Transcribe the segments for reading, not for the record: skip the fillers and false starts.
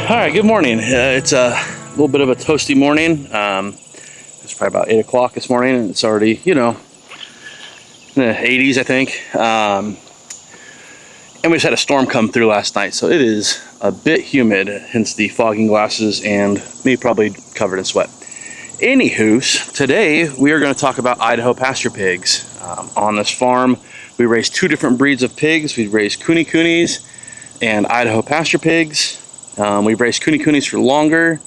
All right, good morning. It's a little bit of a toasty morning. It's probably about 8 o'clock this morning, and it's already, in the 80s, I think. And we just had a storm come through last night, so it is a bit humid, hence the fogging glasses and me probably covered in sweat. Anywho, today we are going to talk about Idaho Pasture Pigs. On this farm, we raise two different breeds of pigs. We raise Coonies and Idaho Pasture Pigs. We've raised Coonies for longer,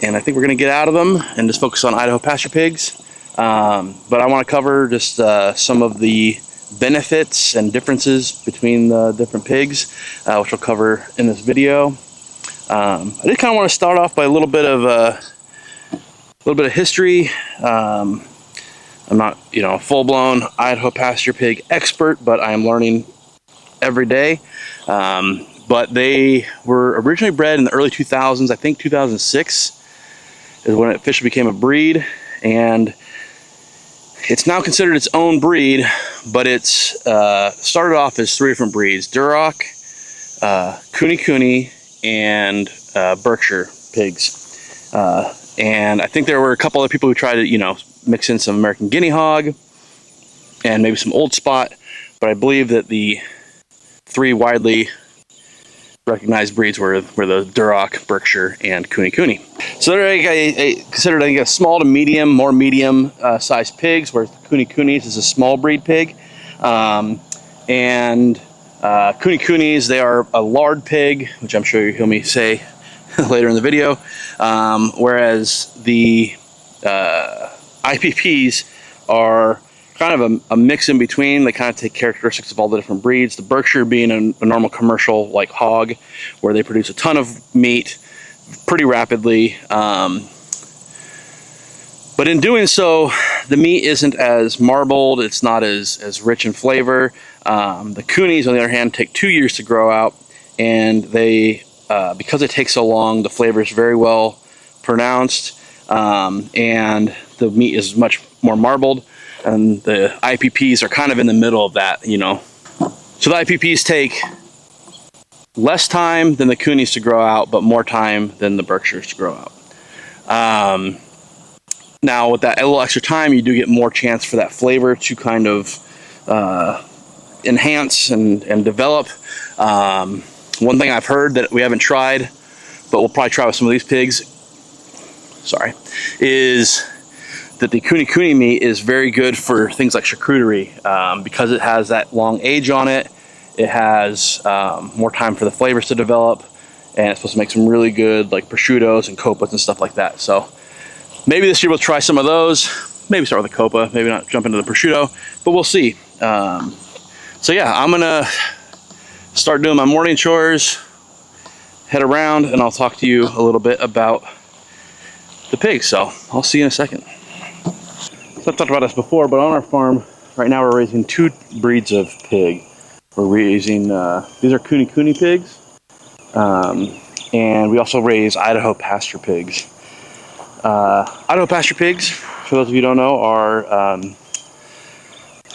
and I think we're going to get out of them and just focus on Idaho Pasture Pigs. But I want to cover just some of the benefits and differences between the different pigs, which I'll cover in this video. I did kind of want to start off by a little bit of history. I'm not, a full-blown Idaho Pasture Pig expert, but I am learning every day. But they were originally bred in the early 2000s. I think 2006 is when it officially became a breed, and it's now considered its own breed, but it's started off as three different breeds: Duroc, Cooney, and Berkshire pigs. And I think there were a couple other people who tried to, mix in some American Guinea Hog and maybe some Old Spot, but I believe that the three widely recognized breeds were the Duroc, Berkshire, and Cooney. So they're considered a small to medium, more medium sized pigs, whereas the Coonies is a small breed pig. And Coonies, they are a lard pig, which I'm sure you'll hear me say later in the video. Whereas the IPPs are kind of a mix in between. They kind of take characteristics of all the different breeds. The Berkshire being a normal commercial like hog, where they produce a ton of meat pretty rapidly. But in doing so, the meat isn't as marbled. It's not as rich in flavor. The Coonies, on the other hand, take 2 years to grow out, and they because it takes so long, the flavor is very well pronounced, and the meat is much more marbled. And the IPPs are kind of in the middle of that, So the IPPs take less time than the Coonies to grow out, but more time than the Berkshires to grow out. Now, with that little extra time, you do get more chance for that flavor to kind of enhance and develop. One thing I've heard that we haven't tried, but we'll probably try with some of these pigs, is that the Cooney meat is very good for things like charcuterie, because it has that long age on it. It has more time for the flavors to develop, and it's supposed to make some really good like prosciuttos and copas and stuff like that. So maybe this year we'll try some of those. Maybe start with a copa, maybe not jump into the prosciutto, but we'll see. So yeah, I'm gonna start doing my morning chores, head around, and I'll talk to you a little bit about the pigs. So I'll see you in a second. So I've talked about this before, but on our farm right now we're raising two breeds of pig. We're raising, these are Cooney pigs, and we also raise Idaho Pasture Pigs. Idaho Pasture Pigs, for those of you who don't know, are, I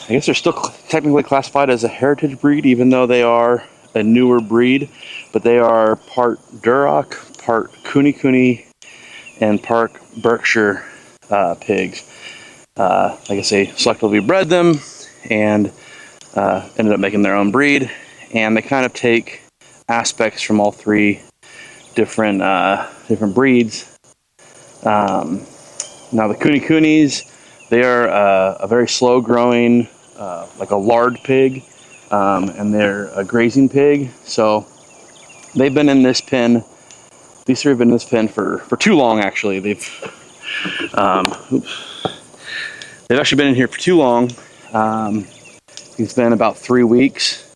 guess they're still technically classified as a heritage breed, even though they are a newer breed, but they are part Duroc, part Cooney, and part Berkshire pigs. Like I say, selectively bred them and ended up making their own breed, and they kind of take aspects from all three different breeds. Now the Coonies, they are a very slow growing, like a lard pig, and they're a grazing pig. So they've been in this pen. These three have been in this pen for too long. Actually, they've actually been in here for too long. It's been about 3 weeks,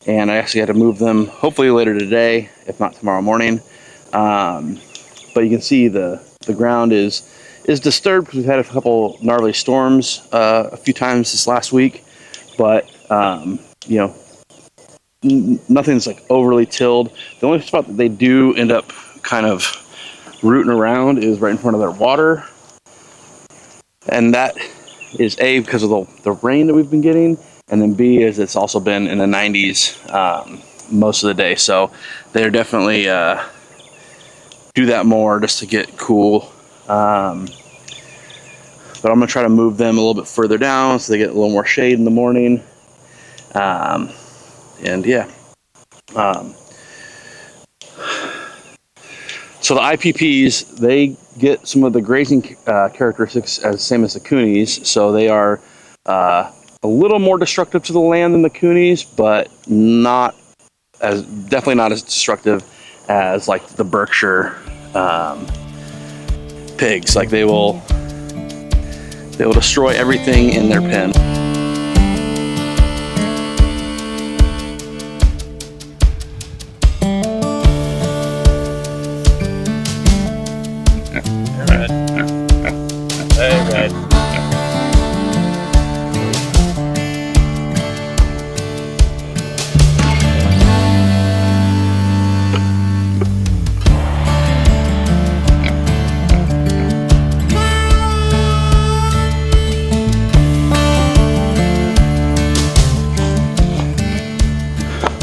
and I actually had to move them hopefully later today, if not tomorrow morning. But you can see the ground is disturbed because we've had a couple gnarly storms a few times this last week, but nothing's like overly tilled. The only spot that they do end up kind of rooting around is right in front of their water, and that is A, because of the rain that we've been getting, and then B, is it's also been in the 90s most of the day. So they're definitely do that more just to get cool. But I'm gonna try to move them a little bit further down so they get a little more shade in the morning. And yeah. So the IPPs, they get some of the grazing characteristics as the same as the coonies. So they are a little more destructive to the land than the coonies, but definitely not as destructive as like the Berkshire pigs. Like they will destroy everything in their pen.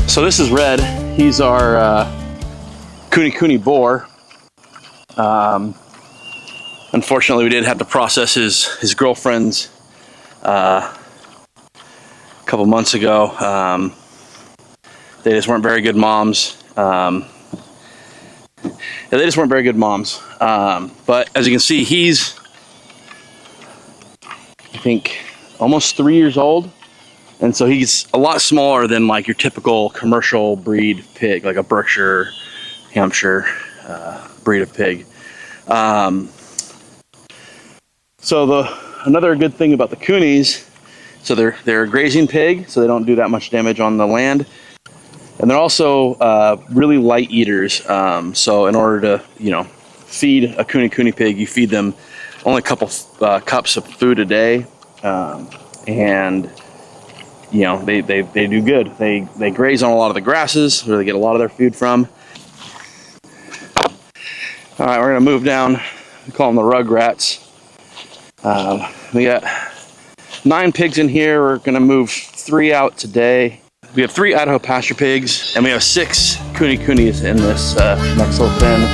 So this is Red. He's our cooney boar. Unfortunately, we did have to process his girlfriend's a couple months ago. They just weren't very good moms. Yeah, they just weren't very good moms. But as you can see, he's, I think, almost 3 years old. And so he's a lot smaller than like your typical commercial breed pig, like a Berkshire, Hampshire breed of pig. So another good thing about the coonies, so they're a grazing pig, so they don't do that much damage on the land. And they're also really light eaters. So in order to, feed a cooney pig, you feed them only a couple cups of food a day. And they do good. They graze on a lot of the grasses where they get a lot of their food from. All right, we're gonna move down. We call them the rugrats. We got 9 pigs in here. We're gonna move 3 out today. We have 3 Idaho Pasture Pigs, and we have 6 coonies in this next little pen.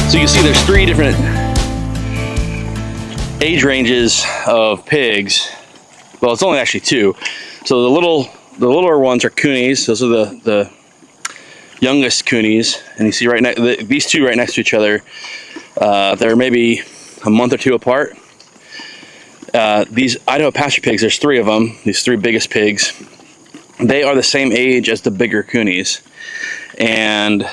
So you can see there's 3 different age ranges of pigs. Well, it's only actually 2. So the littler ones are coonies. Those are the youngest coonies, and you see these 2 right next to each other. They're maybe a month or 2 apart. These Idaho Pasture Pigs, there's 3 of them. These 3 biggest pigs, they are the same age as the bigger coonies, and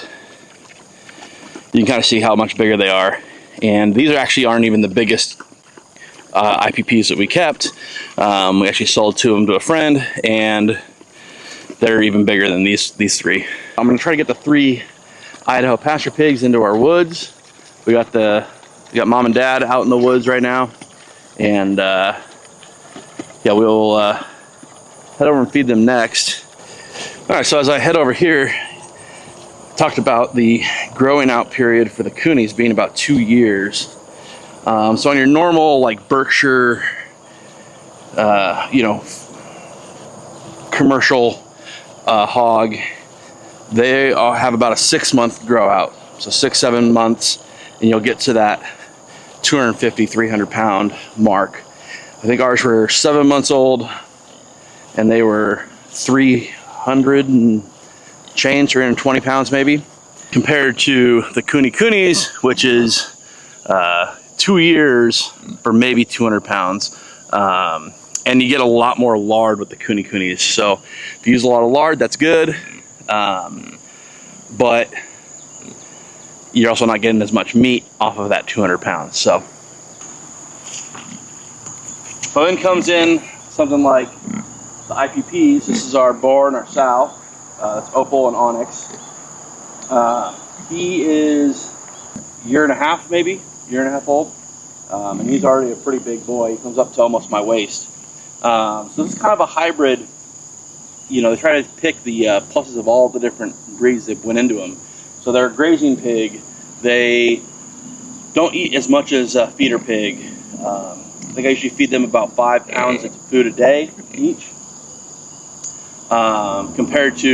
you can kind of see how much bigger they are. And these aren't even the biggest IPPs that we kept. We actually sold 2 of them to a friend, and they're even bigger than these 3. I'm gonna try to get the 3 Idaho Pasture Pigs into our woods. We got Mom and Dad out in the woods right now, and yeah, we'll head over and feed them next. All right, so as I head over here, talked about the growing out period for the coonies being about 2 years. So on your normal like Berkshire, commercial hog, they all have about a 6-month grow out. So 6-7 months, and you'll get to that 250-300 pound mark. I think ours were 7 months old, and they were 300 and change, 320 pounds maybe, compared to the coonies, which is 2 years for maybe 200 pounds. And you get a lot more lard with the coonies. So if you use a lot of lard, that's good. But you're also not getting as much meat off of that 200 pounds. So in comes in something like the IPPs. This is our boar and our sow. That's Opal and Onyx. He is a year and a half, maybe, year and a half old. And he's already a pretty big boy. He comes up to almost my waist. So this is kind of a hybrid. You know, they try to pick the pluses of all the different breeds that went into them. So they're a grazing pig. They don't eat as much as a feeder pig. I think I usually feed them about 5 pounds of food a day each. Compared to,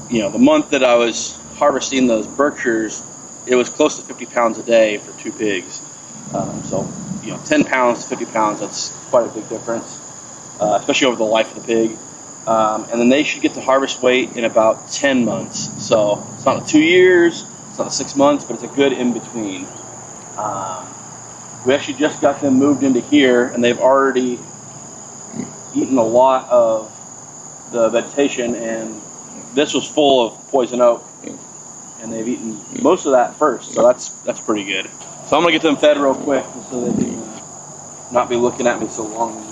you know, the month that I was harvesting those Berkshires, it was close to 50 pounds a day for 2 pigs. So, you know, 10 pounds to 50 pounds, that's quite a big difference, especially over the life of the pig. And then they should get to harvest weight in about 10 months. So it's not 2 years, it's not 6 months, but it's a good in-between. We actually just got them moved into here, and they've already eaten a lot of the vegetation, and this was full of poison oak, and they've eaten most of that first, so that's pretty good. So I'm gonna get them fed real quick so they can not be looking at me so long.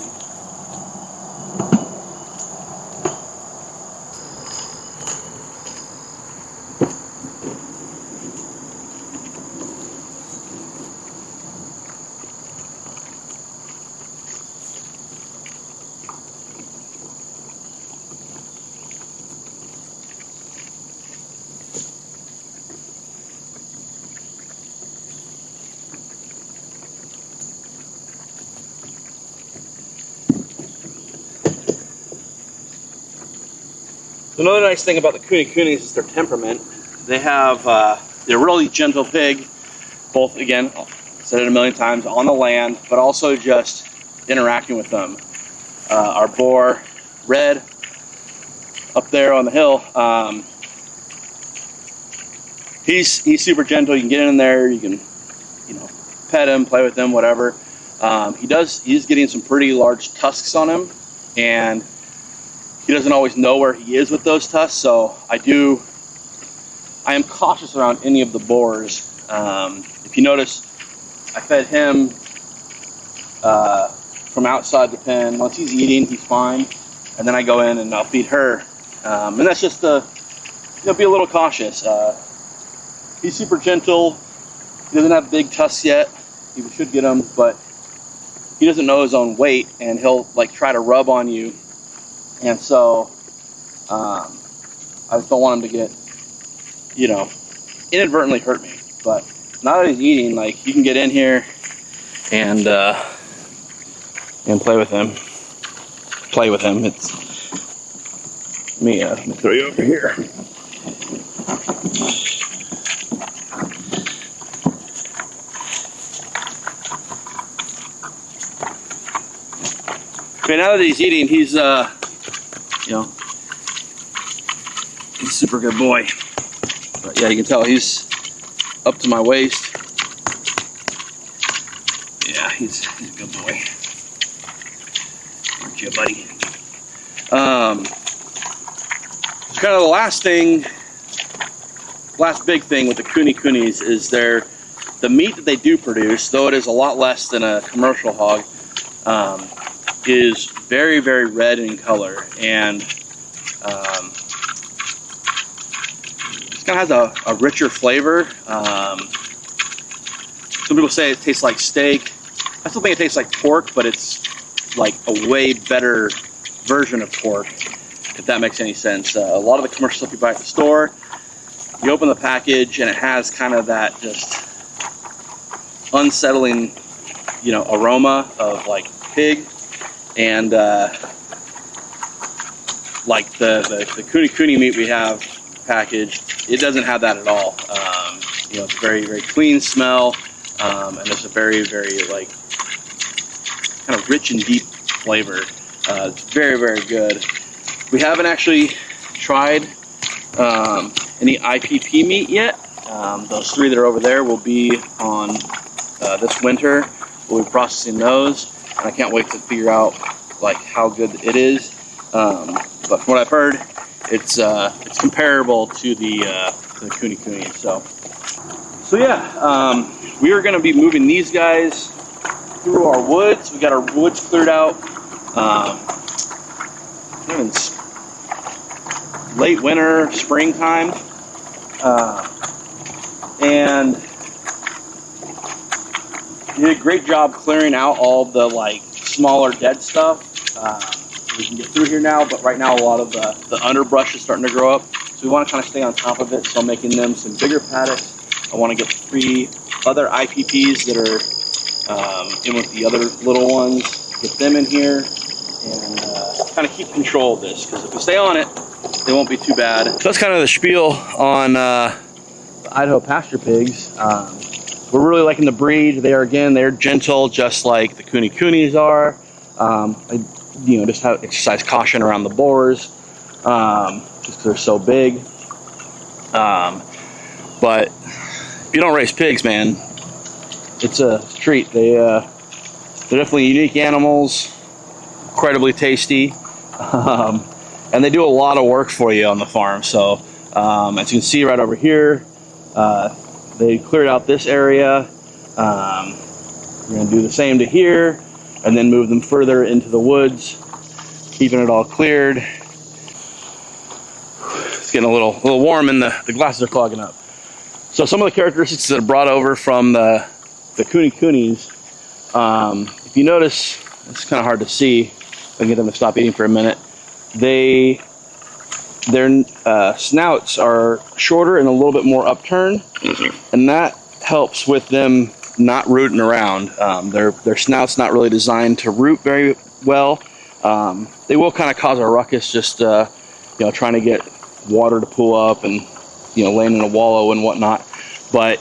So another nice thing about the Coonies is their temperament. They have, they're a really gentle pig, both, again, I've said it a million times, on the land, but also just interacting with them. Our boar, Red, up there on the hill, he's super gentle. You can get in there, you can, you know, pet him, play with him, whatever. He's getting some pretty large tusks on him, and he doesn't always know where he is with those tusks, so I am cautious around any of the boars. If you notice, I fed him from outside the pen. Once he's eating, he's fine, and then I go in and I'll feed her. And that's just to, you know, be a little cautious. He's super gentle. He doesn't have big tusks yet. He should get them, but he doesn't know his own weight, and he'll like try to rub on you. And so, I just don't want him to get, you know, inadvertently hurt me. But now that he's eating, like, you can get in here and play with him. It's let me throw you over here. Okay, now that he's eating, he's you know, he's a super good boy. But yeah, you can tell he's up to my waist. Yeah, he's a good boy. Aren't you, buddy? So kind of the last big thing with the Coonies is the meat that they do produce, though it is a lot less than a commercial hog, is very, very red in color, and it kind of has a richer flavor. Some people say it tastes like steak. I still think it tastes like pork, but it's like a way better version of pork, if that makes any sense. A lot of the commercial stuff you buy at the store, you open the package and it has kind of that just unsettling, you know, aroma of like pig. And like the Cooney meat we have packaged, it doesn't have that at all. You know, it's very, very clean smell, and it's a very, very like kind of rich and deep flavor. It's very, very good. We haven't actually tried any IPP meat yet. Those 3 that are over there will be on this winter. We'll be processing those. And I can't wait to figure out like how good it is. But from what I've heard, it's comparable to the Cooney. So yeah, we are going to be moving these guys through our woods. We got our woods cleared out. In late winter, springtime, and you did a great job clearing out all the like smaller dead stuff. We can get through here now, but right now a lot of the underbrush is starting to grow up. So we want to kind of stay on top of it. So I'm making them some bigger paddocks. I want to get 3 other IPPs that are in with the other little ones, get them in here, and kind of keep control of this, because if we stay on it, they won't be too bad. So that's kind of the spiel on the Idaho Pasture Pigs. We're really liking the breed. They're gentle, just like the Coonies are. Just have exercise caution around the boars, just because they're so big. But if you don't raise pigs, man, it's a treat. They're definitely unique animals, incredibly tasty, and they do a lot of work for you on the farm. So as you can see right over here, they cleared out this area. We're going to do the same to here, and then move them further into the woods, keeping it all cleared. It's getting a little warm and the glasses are clogging up. So some of the characteristics that I brought over from the Coonies, if you notice, it's kind of hard to see. I can get them to stop eating for a minute. Their snouts are shorter and a little bit more upturned, and that helps with them not rooting around. Their snout's not really designed to root very well. They will kind of cause a ruckus, just trying to get water to pool up and laying in a wallow and whatnot. But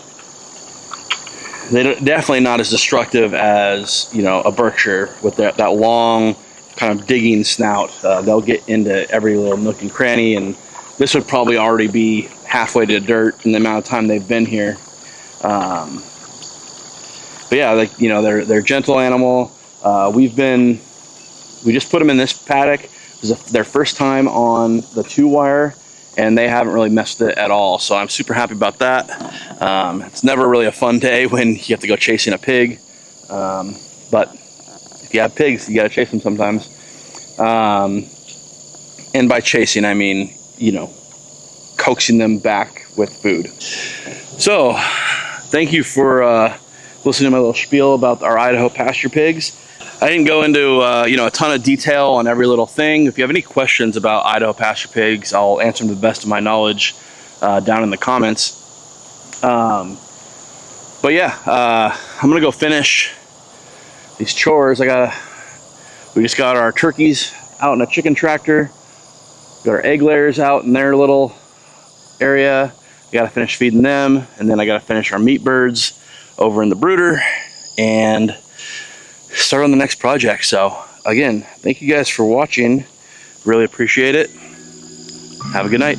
they're definitely not as destructive as a Berkshire with that long kind of digging snout. They'll get into every little nook and cranny, and this would probably already be halfway to dirt in the amount of time they've been here. But yeah, they're a gentle animal. We just put them in this paddock. It was their first time on the 2-wire, and they haven't really messed it at all. So I'm super happy about that. It's never really a fun day when you have to go chasing a pig. But if you have pigs, you gotta chase them sometimes. And by chasing, I mean, coaxing them back with food. So thank you for listening to my little spiel about our Idaho Pasture Pigs. I didn't go into a ton of detail on every little thing. If you have any questions about Idaho Pasture Pigs, I'll answer them to the best of my knowledge down in the comments. But yeah, I'm gonna go finish these chores. We just got our turkeys out in a chicken tractor. Got our egg layers out in their little area. I gotta finish feeding them, and then I gotta finish our meat birds over in the brooder and start on the next project. So again, thank you guys for watching. Really appreciate it. Have a good night.